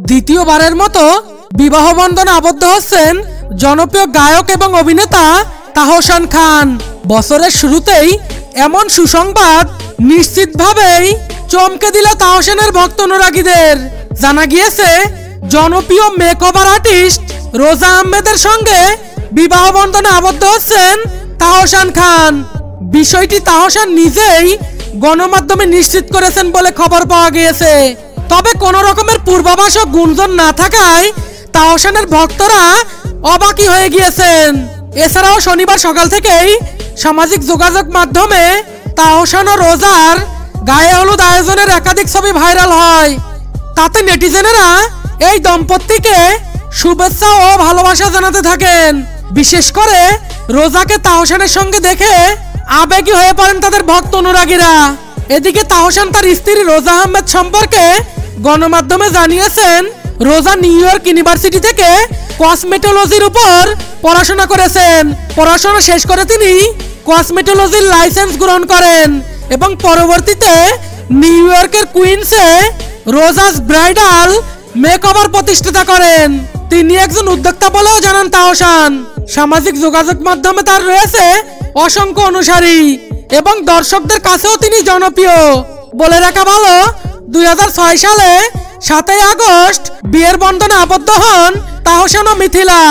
দ্বিতীয়বারের মতো বিবাহ বন্ধনে আবদ্ধ হচ্ছেন জনপ্রিয় গায়ক এবং অভিনেতা তাহসান খান। বছরের শুরুতেই এমন সুসংবাদ নিশ্চিতভাবেই চমকে দিল তাহসানের ভক্ত অনুরাগীদের। জানা গিয়েছে জনপ্রিয় মেকওভার আর্টিস্ট রোজা আহমেদের সঙ্গে বিবাহ বন্ধনে আবদ্ধ হচ্ছেন তাহসান খান। বিষয়টি তাহসান নিজেই গণমাধ্যমে নিশ্চিত করেছেন বলে খবর পাওয়া গিয়েছে। তবে কোন রকমের পূর্বাভাস ও গুঞ্জন না থাকায় তাহসানের ভক্তরা অবাকই হয়ে গিয়েছেন। এছাড়াও শনিবার সকাল থেকেই সামাজিক যোগাযোগ মাধ্যমে তাহসান ও রোজার গায়ে হলুদ আয়োজনের একাধিক ছবি ভাইরাল হয়। তাতে নেটিজেনেরা এই দম্পতিকে শুভেচ্ছা ও ভালোবাসা জানাতে থাকেন। বিশেষ করে রোজাকে তাহসানের সঙ্গে দেখে আবেগী হয়ে পড়েন তাদের ভক্ত অনুরাগীরা। এদিকে তাহসান তার স্ত্রী রোজা আহমেদ সম্পর্কে গণমাধ্যমে জানিয়েছেন, রোজা নিউ ইয়র্ক ইউনিভার্সিটি থেকে কসমেটোলজির উপর পড়াশোনা করেছেন। পড়াশোনা শেষ করে তিনি কসমেটোলজির লাইসেন্স গ্রহণ করেন এবং পরবর্তীতে নিউ ইয়র্কের কুইন্সে রোজাস ব্রাইডাল মেকওভার প্রতিষ্ঠাতা করেন। তিনি একজন উদ্যোক্তা বলেও জানান তাহসান। সামাজিক যোগাযোগ মাধ্যমে তার রয়েছে অসংখ্য অনুসারী এবং দর্শকদের কাছেও তিনি জনপ্রিয়। বলে রাখা ভালো, 2006 সালে 7 আগস্ট বিয়ের বন্ধনে আবদ্ধ হন তাহসান ও মিথিলা।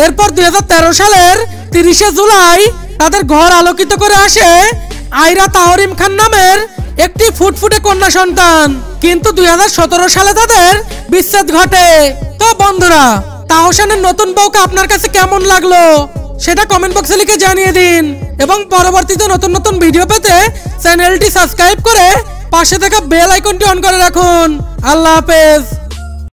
এরপর 2013 সালের 30 জুলাই তাদের ঘর আলোকিত করে আসে আয়রা তাহরিম খান নামের একটি ফুটফুটে কন্যা সন্তান। কিন্তু 2017 সালে তাদের বিচ্ছেদ ঘটে। তো বন্ধুরা, তাহসানের নতুন বউকে আপনার কাছে কেমন লাগলো সেটা কমেন্ট বক্সে লিখে জানিয়ে দিন এবং পরবর্তীতে নতুন নতুন ভিডিও পেতে চ্যানেলটি সাবস্ক্রাইব করে পাশে থাকা বেল আইকনটি অন করে রাখুন। আল্লাহ হাফেজ।